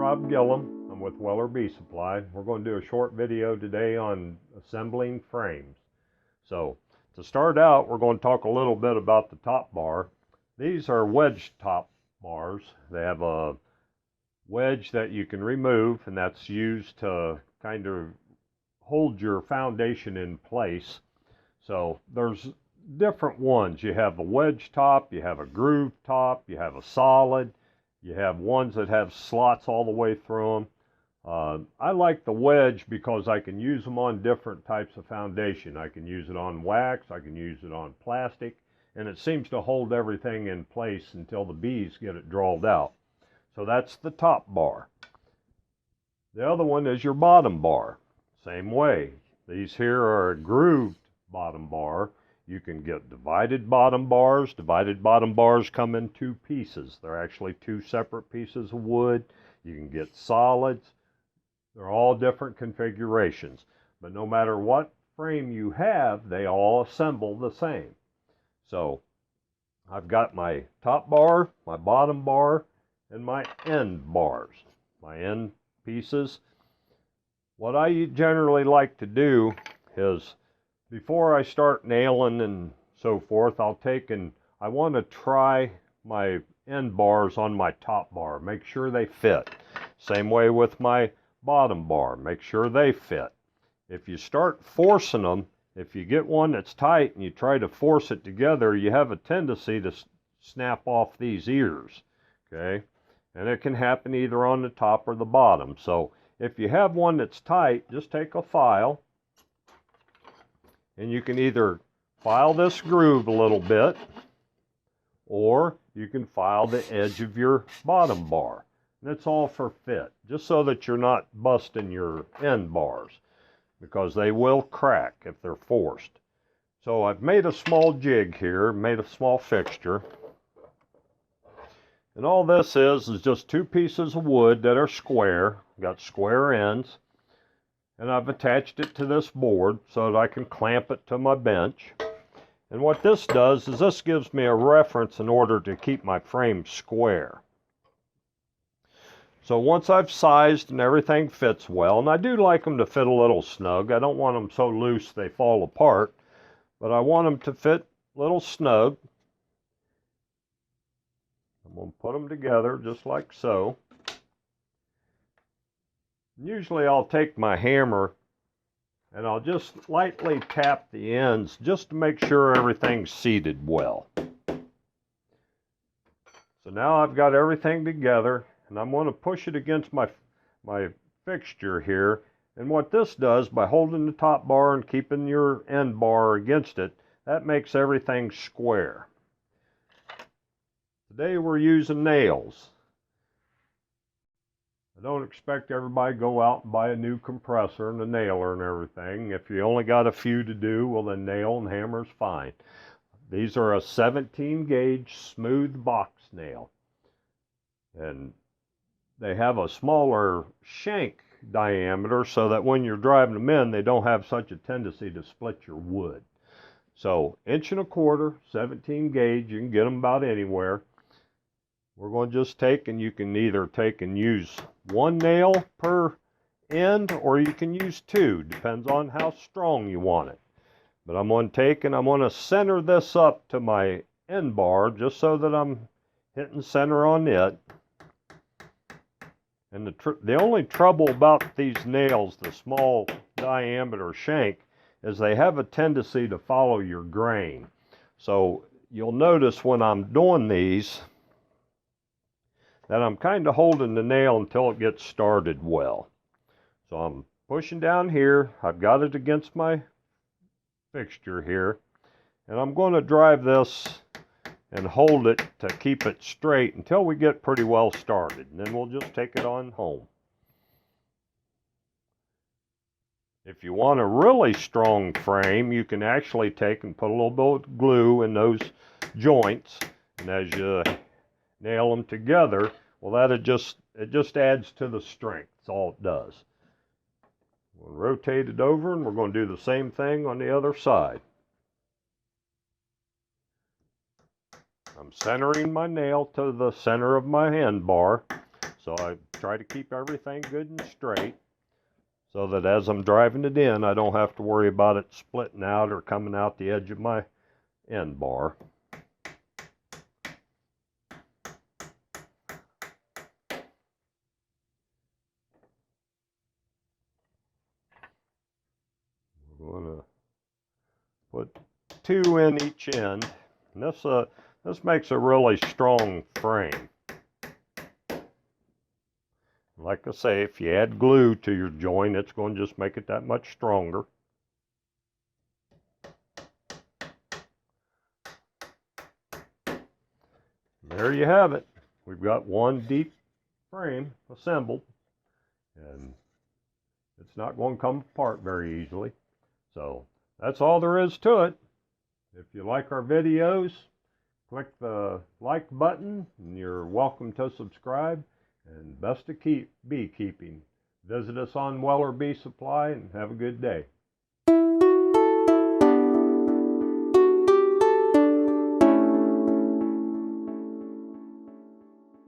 Rob Gillum. I'm with Weller Bee Supply. We're going to do a short video today on assembling frames. So to start out, we're going to talk a little bit about the top bar. These are wedge top bars. They have a wedge that you can remove, and that's used to kind of hold your foundation in place. So there's different ones. You have a wedge top, you have a groove top, you have a solid, you have ones that have slots all the way through them. I like the wedge because I can use them on different types of foundation. I can use it on wax, I can use it on plastic, and it seems to hold everything in place until the bees get it drawled out. So that's the top bar. The other one is your bottom bar. Same way. These here are a grooved bottom bar. You can get divided bottom bars. Divided bottom bars come in two pieces. They're actually two separate pieces of wood. You can get solids. They're all different configurations. But no matter what frame you have, they all assemble the same. So I've got my top bar, my bottom bar, and my end bars, my end pieces. What I generally like to do is, before I start nailing and so forth, I'll take and I want to try my end bars on my top bar, make sure they fit. Same way with my bottom bar, make sure they fit. If you start forcing them, if you get one that's tight and you try to force it together, you have a tendency to snap off these ears, okay? And it can happen either on the top or the bottom. So if you have one that's tight, just take a file, and you can either file this groove a little bit, or you can file the edge of your bottom bar. And it's all for fit, just so that you're not busting your end bars, because they will crack if they're forced. So I've made a small jig here, made a small fixture. And all this is just two pieces of wood that are square, got square ends. And I've attached it to this board so that I can clamp it to my bench. And what this does is this gives me a reference in order to keep my frame square. So once I've sized and everything fits well, and I do like them to fit a little snug. I don't want them so loose they fall apart, but I want them to fit a little snug. I'm going to put them together just like so. Usually I'll take my hammer and I'll just lightly tap the ends just to make sure everything's seated well. So now I've got everything together, and I'm going to push it against my fixture here. And what this does, by holding the top bar and keeping your end bar against it, that makes everything square. Today we're using nails. I don't expect everybody to go out and buy a new compressor and a nailer and everything. If you only got a few to do, well then nail and hammer's fine. These are a 17 gauge smooth box nail. And they have a smaller shank diameter so that when you're driving them in, they don't have such a tendency to split your wood. So 1.25 inch, 17 gauge, you can get them about anywhere. We're going to just take, and you can either take and use one nail per end, or you can use two. Depends on how strong you want it. But I'm going to take and I'm going to center this up to my end bar, just so that I'm hitting center on it. And the only trouble about these nails, the small diameter shank, is they have a tendency to follow your grain. So you'll notice when I'm doing these, that I'm kind of holding the nail until it gets started well. So I'm pushing down here, I've got it against my fixture here, and I'm going to drive this and hold it to keep it straight until we get pretty well started, and then we'll just take it on home. If you want a really strong frame, you can actually take and put a little bit of glue in those joints, and as you nail them together, well, it just adds to the strength. That's all it does. We'll rotate it over, and we're going to do the same thing on the other side. I'm centering my nail to the center of my end bar. So I try to keep everything good and straight so that as I'm driving it in, I don't have to worry about it splitting out or coming out the edge of my end bar. We're going to put 2 in each end. And this makes a really strong frame. Like I say, if you add glue to your joint, it's going to just make it that much stronger. There you have it. We've got one deep frame assembled, and it's not going to come apart very easily. So that's all there is to it. If you like our videos, click the like button, and you're welcome to subscribe. And best to keep beekeeping. Visit us on Weller Bee Supply and have a good day.